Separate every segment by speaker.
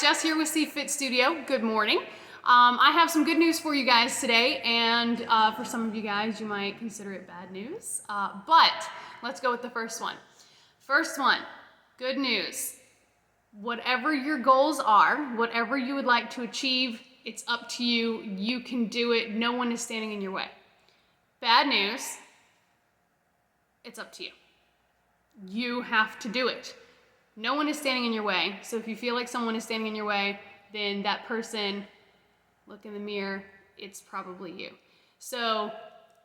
Speaker 1: Jess here with C-Fit Studio. Good morning. I have some good news for you guys today, and for some of you guys, you might consider it bad news. But let's go with the first one. First one, good news. Whatever your goals are, whatever you would like to achieve, it's up to you. You can do it. No one is standing in your way. Bad news, it's up to you. You have to do it. No one is standing in your way. So if you feel like someone is standing in your way, then that person, look in the mirror, it's probably you. So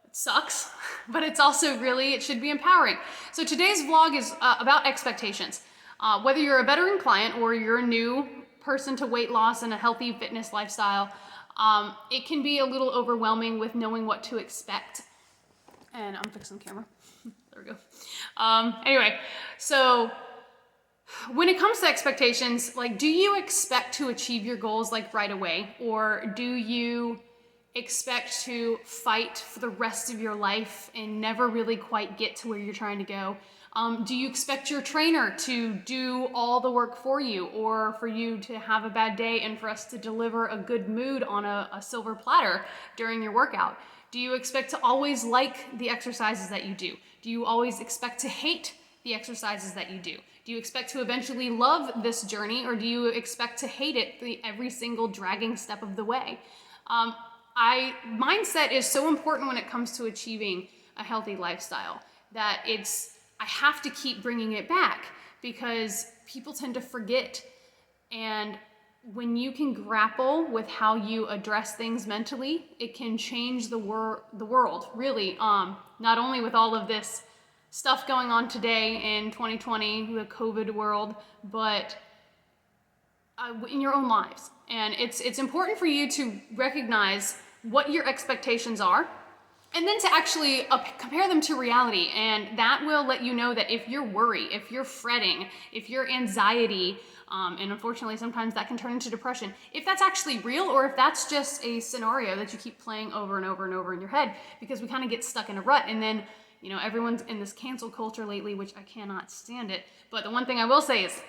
Speaker 1: it sucks, but it's also really, it should be empowering. So today's vlog is about expectations. Whether you're a veteran client or you're a new person to weight loss and a healthy fitness lifestyle, it can be a little overwhelming with knowing what to expect. And I'm fixing the camera. There we go. Anyway, so when it comes to expectations, like, do you expect to achieve your goals like right away? Or do you expect to fight for the rest of your life and never really quite get to where you're trying to go? Do you expect your trainer to do all the work for you, or for you to have a bad day and for us to deliver a good mood on a silver platter during your workout? Do you expect to always like the exercises that you do? Do you always expect to hate the exercises that you do? Do you expect to eventually love this journey, or do you expect to hate it every single dragging step of the way? Mindset is so important when it comes to achieving a healthy lifestyle that I have to keep bringing it back because people tend to forget. And when you can grapple with how you address things mentally, it can change the world, really. Not only with all of this stuff going on today in 2020, the COVID world, but in your own lives. And it's important for you to recognize what your expectations are, and then to actually compare them to reality. And that will let you know that if you're worried, if you're fretting, if your anxiety, and unfortunately sometimes that can turn into depression, if that's actually real, or if that's just a scenario that you keep playing over and over and over in your head, because we kind of get stuck in a rut. And then, you know, everyone's in this cancel culture lately, which I cannot stand it. But the one thing I will say is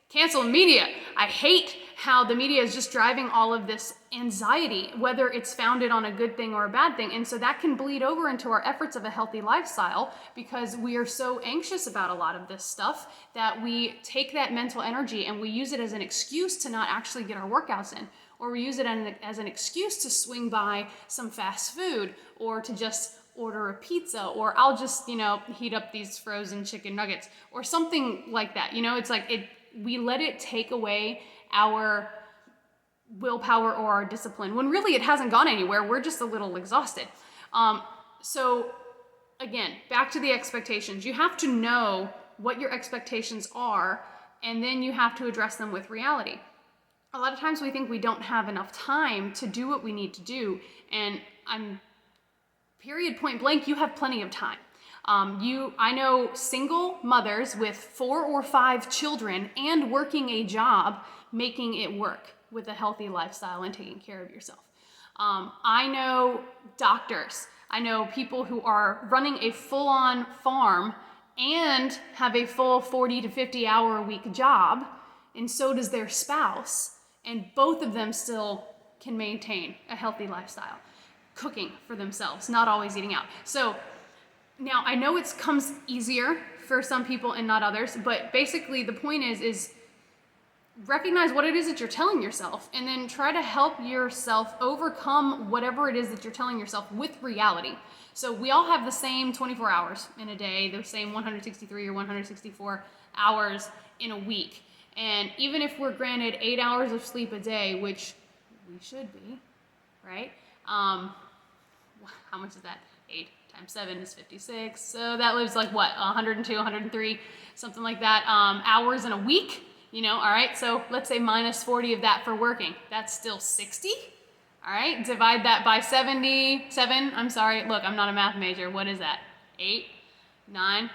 Speaker 1: cancel media. I hate how the media is just driving all of this anxiety, whether it's founded on a good thing or a bad thing. And so that can bleed over into our efforts of a healthy lifestyle, because we are so anxious about a lot of this stuff that we take that mental energy and we use it as an excuse to not actually get our workouts in, or we use it as an excuse to swing by some fast food, or to just order a pizza, or I'll just, heat up these frozen chicken nuggets or something like that. It's like we let it take away our willpower or our discipline, when really it hasn't gone anywhere. We're just a little exhausted. So again, back to the expectations. You have to know what your expectations are, and then you have to address them with reality. A lot of times we think we don't have enough time to do what we need to do, and period, point blank, you have plenty of time. I know single mothers with 4 or 5 children and working a job, making it work with a healthy lifestyle and taking care of yourself. I know doctors. I know people who are running a full-on farm and have a full 40 to 50 hour a week job, and so does their spouse, and both of them still can maintain a healthy lifestyle, cooking for themselves, not always eating out. So now I know it comes easier for some people and not others, but basically the point is recognize what it is that you're telling yourself, and then try to help yourself overcome whatever it is that you're telling yourself with reality. So we all have the same 24 hours in a day, the same 163 or 164 hours in a week. And even if we're granted 8 hours of sleep a day, which we should be, right? How much is that? 8 times 7 is 56. So that leaves like what, 102, 103, something like that, hours in a week, all right? So let's say minus 40 of that for working. That's still 60, all right? Divide that by 77, I'm sorry, look, I'm not a math major. What is that? 8, 9,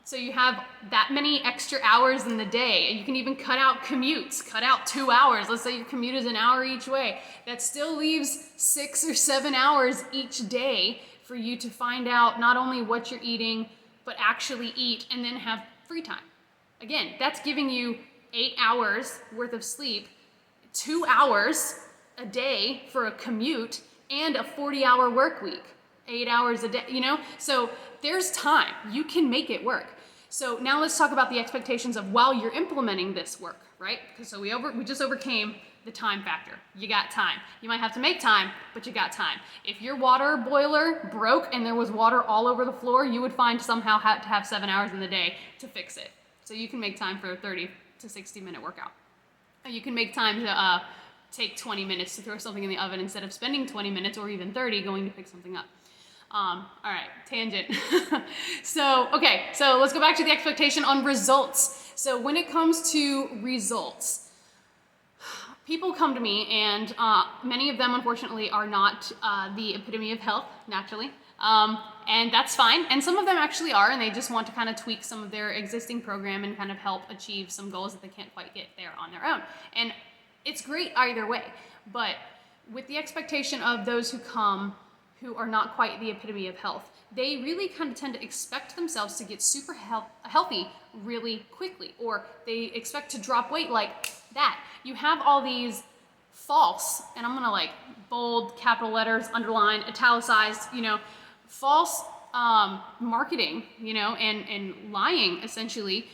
Speaker 1: so you have that many extra hours in the day. You can even cut out commutes, cut out 2 hours. Let's say your commute is an hour each way. That still leaves 6 or 7 hours each day for you to find out not only what you're eating, but actually eat and then have free time. Again, that's giving you 8 hours worth of sleep, 2 hours a day for a commute, and a 40-hour work week, 8 hours a day, you know? So there's time. You can make it work. So now let's talk about the expectations of while you're implementing this work, right? So we just overcame the time factor. You got time. You might have to make time, but you got time. If your water boiler broke and there was water all over the floor, you would find somehow to have 7 hours in the day to fix it. So you can make time for a 30 to 60 minute workout. You can make time to take 20 minutes to throw something in the oven instead of spending 20 minutes or even 30 going to pick something up. All right, tangent. So let's go back to the expectation on results. So when it comes to results, people come to me, and many of them, unfortunately, are not the epitome of health, naturally. And that's fine. And some of them actually are, and they just want to kind of tweak some of their existing program and kind of help achieve some goals that they can't quite get there on their own. And it's great either way. But with the expectation of those who come who are not quite the epitome of health, they really kind of tend to expect themselves to get super healthy really quickly, or they expect to drop weight like that. You have all these false, and I'm gonna like bold, capital letters, underline, italicized, false marketing, and lying essentially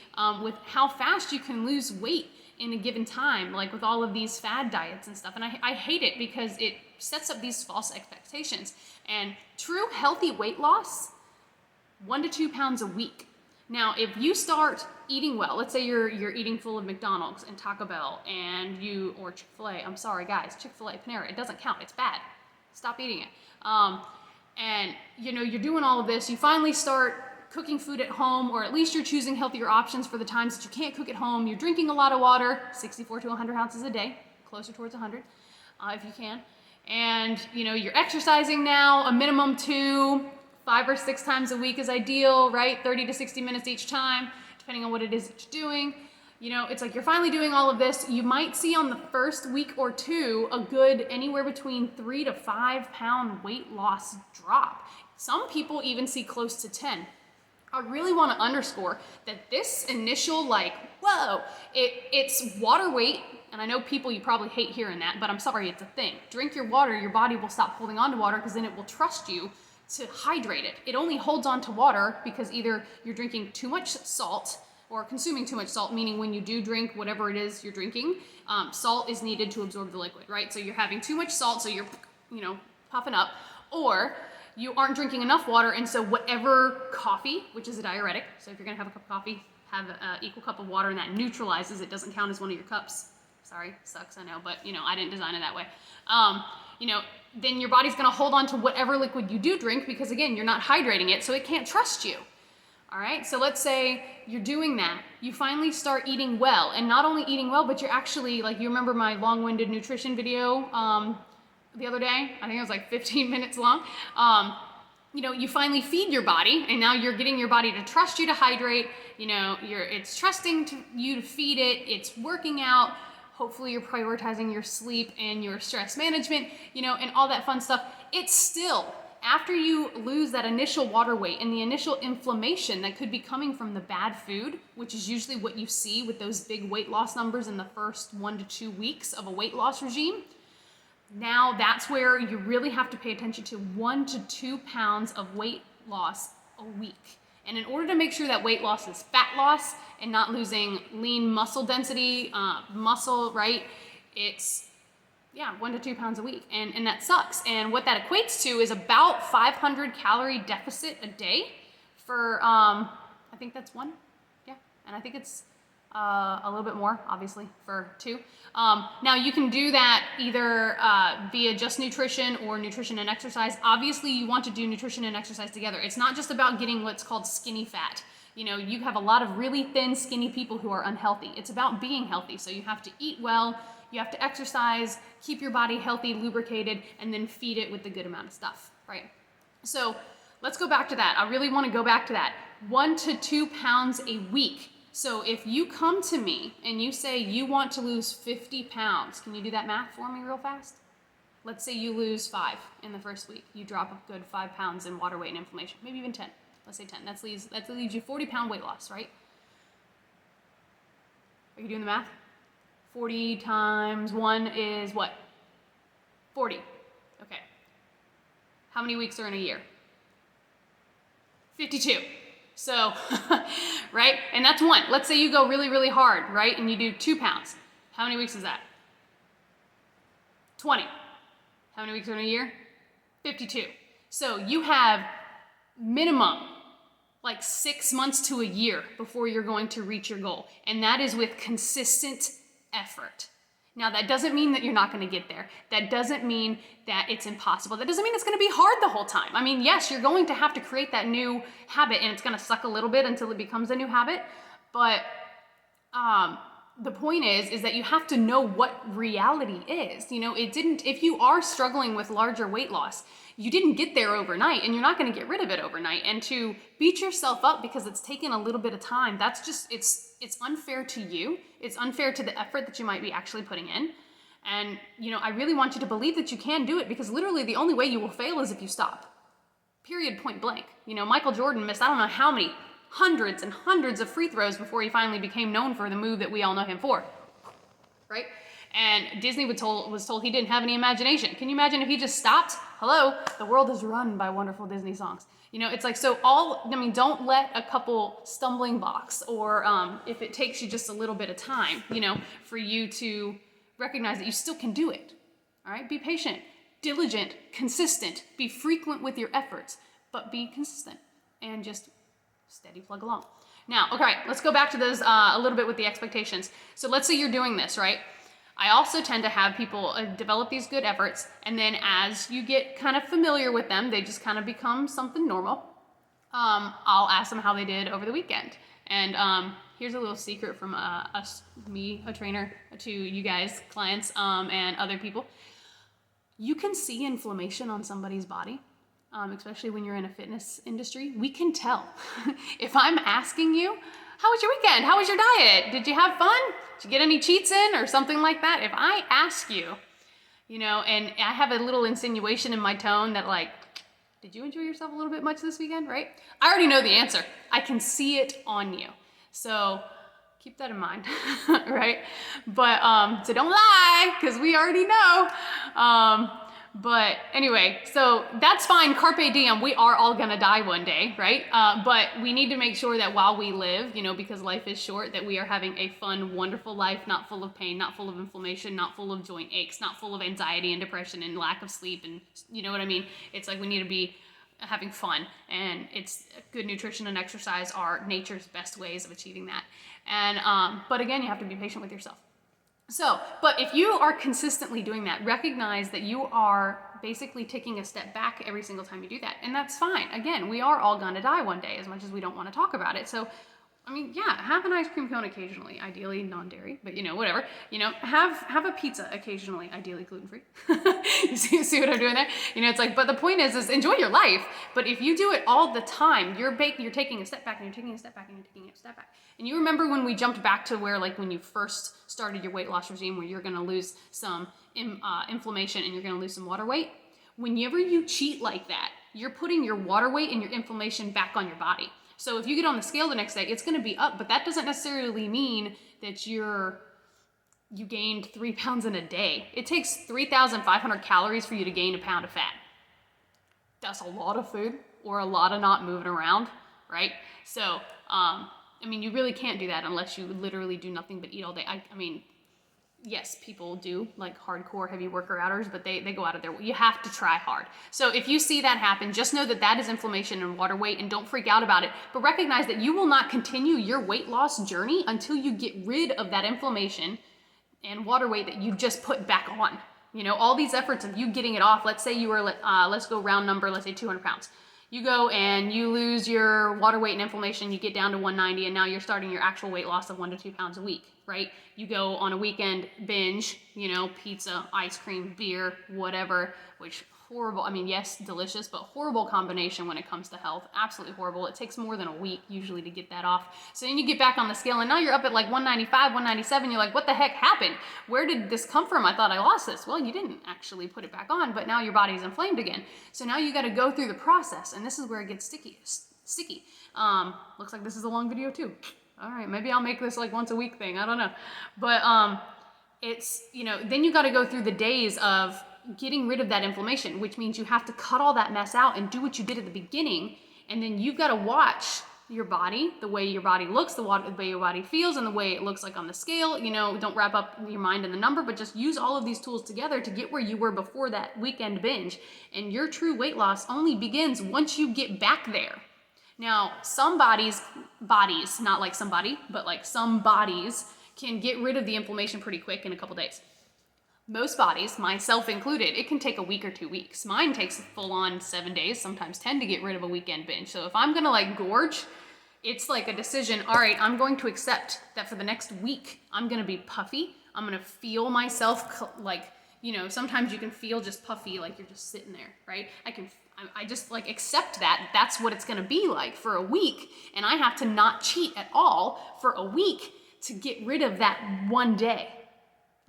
Speaker 1: with how fast you can lose weight in a given time, like with all of these fad diets and stuff. And I hate it because it sets up these false expectations. And true healthy weight loss, 1 to 2 pounds a week. Now, if you start eating well, let's say you're eating full of McDonald's and Taco Bell or Chick-fil-A, I'm sorry guys, Chick-fil-A, Panera, it doesn't count, it's bad. Stop eating it. And you're doing all of this, you finally start cooking food at home, or at least you're choosing healthier options for the times that you can't cook at home. You're drinking a lot of water, 64 to 100 ounces a day, closer towards 100 if you can. And you're exercising now, a minimum 2, 5 or 6 times a week is ideal, right? 30 to 60 minutes each time, depending on what it is that you're doing. It's like you're finally doing all of this. You might see on the first week or two a good anywhere between 3 to 5 pound weight loss drop. Some people even see close to 10. I really want to underscore that this initial it's water weight, and I know people, you probably hate hearing that, but I'm sorry, it's a thing. Drink your water, your body will stop holding on to water because then it will trust you to hydrate it. It only holds on to water because either you're drinking too much salt or consuming too much salt, meaning when you do drink whatever it is you're drinking, salt is needed to absorb the liquid, right? So you're having too much salt, so you're, puffing up, or you aren't drinking enough water, and so whatever coffee, which is a diuretic, so if you're gonna have a cup of coffee, have an equal cup of water, and that neutralizes, it doesn't count as one of your cups. Sorry, sucks, I know, but I didn't design it that way. Then your body's gonna hold on to whatever liquid you do drink because again, you're not hydrating it, so it can't trust you. All right, so let's say you're doing that. You finally start eating well, and not only eating well, but you're actually, like, you remember my long-winded nutrition video the other day? I think it was like 15 minutes long. You finally feed your body, and now you're getting your body to trust you to hydrate. It's trusting you to feed it. It's working out. Hopefully you're prioritizing your sleep and your stress management, and all that fun stuff. It's still, after you lose that initial water weight and the initial inflammation that could be coming from the bad food, which is usually what you see with those big weight loss numbers in the first 1 to 2 weeks of a weight loss regime, now that's where you really have to pay attention to 1 to 2 pounds of weight loss a week. And in order to make sure that weight loss is fat loss and not losing lean muscle density, muscle, right? It's 1 to 2 pounds a week, and that sucks. And what that equates to is about 500 calorie deficit a day for, I think that's 1, and I think it's a little bit more, obviously, for 2. Now you can do that either via just nutrition or nutrition and exercise. Obviously, you want to do nutrition and exercise together. It's not just about getting what's called skinny fat. You have a lot of really thin, skinny people who are unhealthy. It's about being healthy. So you have to eat well, you have to exercise, keep your body healthy, lubricated, and then feed it with a good amount of stuff, right? So let's go back to that. I really want to go back to that. 1 to 2 pounds a week. So if you come to me and you say you want to lose 50 pounds, can you do that math for me real fast? Let's say you lose 5 in the first week. You drop a good 5 pounds in water weight and inflammation, maybe even 10. Let's say 10. That leaves you 40-pound weight loss, right? Are you doing the math? 40 times 1 is what? 40. Okay. How many weeks are in a year? 52. So, right? And that's one. Let's say you go really, really hard, right? And you do 2 pounds. How many weeks is that? 20. How many weeks are in a year? 52. So you have minimum like 6 months to a year before you're going to reach your goal. And that is with consistent effort. Now, that doesn't mean that you're not going to get there. That doesn't mean that it's impossible. That doesn't mean it's going to be hard the whole time. I mean, yes, you're going to have to create that new habit, and it's going to suck a little bit until it becomes a new habit. But the point is that you have to know what reality is. You know, if you are struggling with larger weight loss, you didn't get there overnight, and you're not going to get rid of it overnight. And to beat yourself up because it's taken a little bit of time, that's just, it's unfair to you. It's unfair to the effort that you might be actually putting in. And, you know, I really want you to believe that you can do it, because literally the only way you will fail is if you stop. Period, point blank. You know, Michael Jordan missed I don't know how many hundreds and hundreds of free throws before he finally became known for the move that we all know him for, right? And Disney was told he didn't have any imagination. Can you imagine if he just stopped? Hello, the world is run by wonderful Disney songs. You know, it's like, don't let a couple stumbling blocks, or if it takes you just a little bit of time, you know, for you to recognize that you still can do it. All right, be patient, diligent, consistent, be frequent with your efforts, but be consistent and just steady plug along. Now, okay, let's go back to those a little bit with the expectations. So let's say you're doing this, right? I also tend to have people develop these good efforts, and then as you get kind of familiar with them, they just kind of become something normal. I'll ask them how they did over the weekend. And here's a little secret from me, a trainer, to you guys, clients, and other people. You can see inflammation on somebody's body, especially when you're in a fitness industry. We can tell. If I'm asking you, how was your weekend? How was your diet? Did you have fun? Did you get any cheats in or something like that? If I ask you, you know, and I have a little insinuation in my tone that like, did you enjoy yourself a little bit much this weekend, right? I already know the answer. I can see it on you. So keep that in mind, right? But, so don't lie, because we already know. But anyway, so that's fine. Carpe diem. We are all gonna die one day, right? But we need to make sure that while we live, you know, because life is short, that we are having a fun, wonderful life, not full of pain, not full of inflammation, not full of joint aches, not full of anxiety and depression and lack of sleep. And you know what I mean? It's like we need to be having fun, and it's good nutrition and exercise are nature's best ways of achieving that. And, but again, you have to be patient with yourself. So, but if you are consistently doing that, recognize that you are basically taking a step back every single time you do that. And that's fine. Again, we are all gonna die one day, as much as we don't want to talk about it. So, I mean, yeah, have an ice cream cone occasionally, ideally non-dairy, but you know, whatever. You know, have a pizza occasionally, ideally gluten-free. You see what I'm doing there? You know, it's like, but the point is enjoy your life. But if you do it all the time, you're taking a step back, and you're taking a step back, and you're taking a step back. And you remember when we jumped back to where, like, when you first started your weight loss regime, where you're going to lose some inflammation and you're going to lose some water weight? Whenever you cheat like that, you're putting your water weight and your inflammation back on your body. So if you get on the scale the next day, it's going to be up, but that doesn't necessarily mean that you gained 3 pounds in a day. It takes 3,500 calories for you to gain a pound of fat. That's a lot of food, or a lot of not moving around, right? So, I mean, you really can't do that unless you literally do nothing but eat all day. I mean, yes, people do like hardcore heavy worker-outers, but they go out of their way. You have to try hard. So if you see that happen, just know that that is inflammation and water weight, and don't freak out about it. But recognize that you will not continue your weight loss journey until you get rid of that inflammation and water weight that you just put back on. You know, all these efforts of you getting it off. Let's say you were, let's go round number, let's say 200 pounds. You go and you lose your water weight and inflammation, you get down to 190, and now you're starting your actual weight loss of 1 to 2 pounds a week, right? You go on a weekend binge, you know, pizza, ice cream, beer, whatever, which horrible, I mean, yes, delicious, but horrible combination when it comes to health. Absolutely horrible. It takes more than a week usually to get that off. So then you get back on the scale, and now you're up at like 195, 197. You're like, what the heck happened? Where did this come from? I thought I lost this. Well, you didn't actually put it back on, but now your body's inflamed again. So now you got to go through the process, and this is where it gets sticky. Looks like this is a long video too. All right, maybe I'll make this like once a week thing. I don't know. But it's, then you got to go through the days of getting rid of that inflammation, which means you have to cut all that mess out and do what you did at the beginning. And then you've got to watch your body, the way your body looks, the way your body feels, and the way it looks like on the scale. Don't wrap up your mind in the number, but just use all of these tools together to get where you were before that weekend binge. And your true weight loss only begins once you get back there. Now, some bodies, not like somebody, but like some bodies can get rid of the inflammation pretty quick in a couple days. Most bodies, myself included, it can take a week or 2 weeks. Mine takes full on 7 days, sometimes 10 to get rid of a weekend binge. So if I'm gonna like gorge, it's like a decision, all right, I'm going to accept that for the next week, I'm gonna be puffy. I'm gonna feel myself like, sometimes you can feel just puffy, like you're just sitting there, right? I just like accept that that's what it's gonna be like for a week, and I have to not cheat at all for a week to get rid of that one day.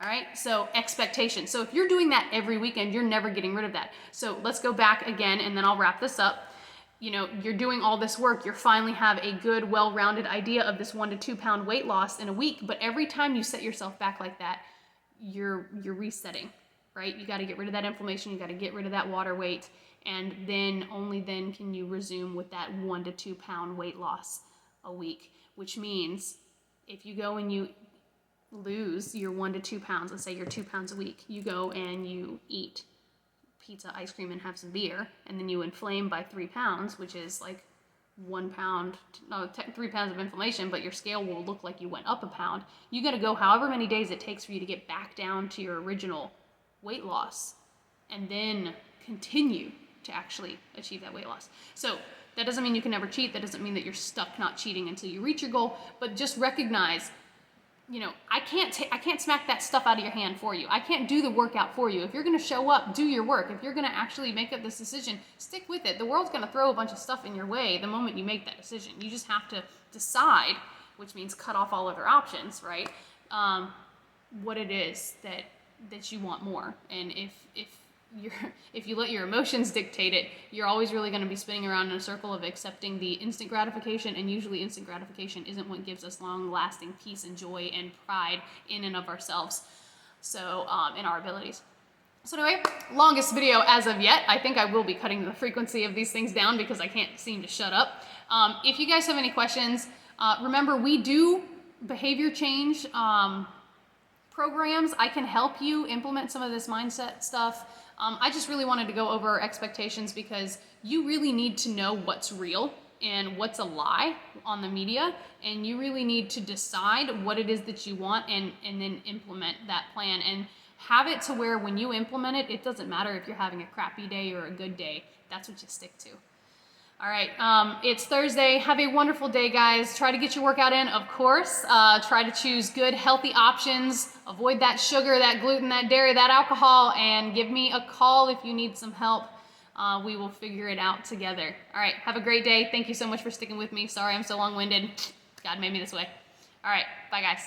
Speaker 1: All right, so expectation. So if you're doing that every weekend, you're never getting rid of that. So let's go back again, and then I'll wrap this up. You're doing all this work, you finally have a good, well-rounded idea of this 1 to 2 pound weight loss in a week, but every time you set yourself back like that, you're resetting, right? You gotta get rid of that inflammation, you gotta get rid of that water weight, and then, only then can you resume with that 1 to 2 pound weight loss a week, which means if you go and you lose your 1 to 2 pounds, let's say you're 2 pounds a week, you go and you eat pizza, ice cream, and have some beer, and then you inflame by 3 pounds, which is like 3 pounds of inflammation, but your scale will look like you went up a pound. You got to go however many days it takes for you to get back down to your original weight loss, and then continue to actually achieve that weight loss. So that doesn't mean you can never cheat. That doesn't mean that you're stuck not cheating until you reach your goal, but just recognize, I can't smack that stuff out of your hand for you. I can't do the workout for you. If you're going to show up, do your work. If you're going to actually make up this decision, stick with it. The world's going to throw a bunch of stuff in your way the moment you make that decision. You just have to decide, which means cut off all other options, right? What it is that you want more. And if you let your emotions dictate it, you're always really going to be spinning around in a circle of accepting the instant gratification, and usually instant gratification isn't what gives us long-lasting peace and joy and pride in and of ourselves, so in our abilities. So anyway, longest video as of yet. I think I will be cutting the frequency of these things down because I can't seem to shut up. If you guys have any questions, remember we do behavior change programs. I can help you implement some of this mindset stuff. I just really wanted to go over expectations because you really need to know what's real and what's a lie on the media, and you really need to decide what it is that you want and then implement that plan and have it to where when you implement it, it doesn't matter if you're having a crappy day or a good day. That's what you stick to. All right, it's Thursday. Have a wonderful day, guys. Try to get your workout in, of course. Try to choose good, healthy options. Avoid that sugar, that gluten, that dairy, that alcohol, and give me a call if you need some help. We will figure it out together. All right, have a great day. Thank you so much for sticking with me. Sorry I'm so long-winded. God made me this way. All right, bye, guys.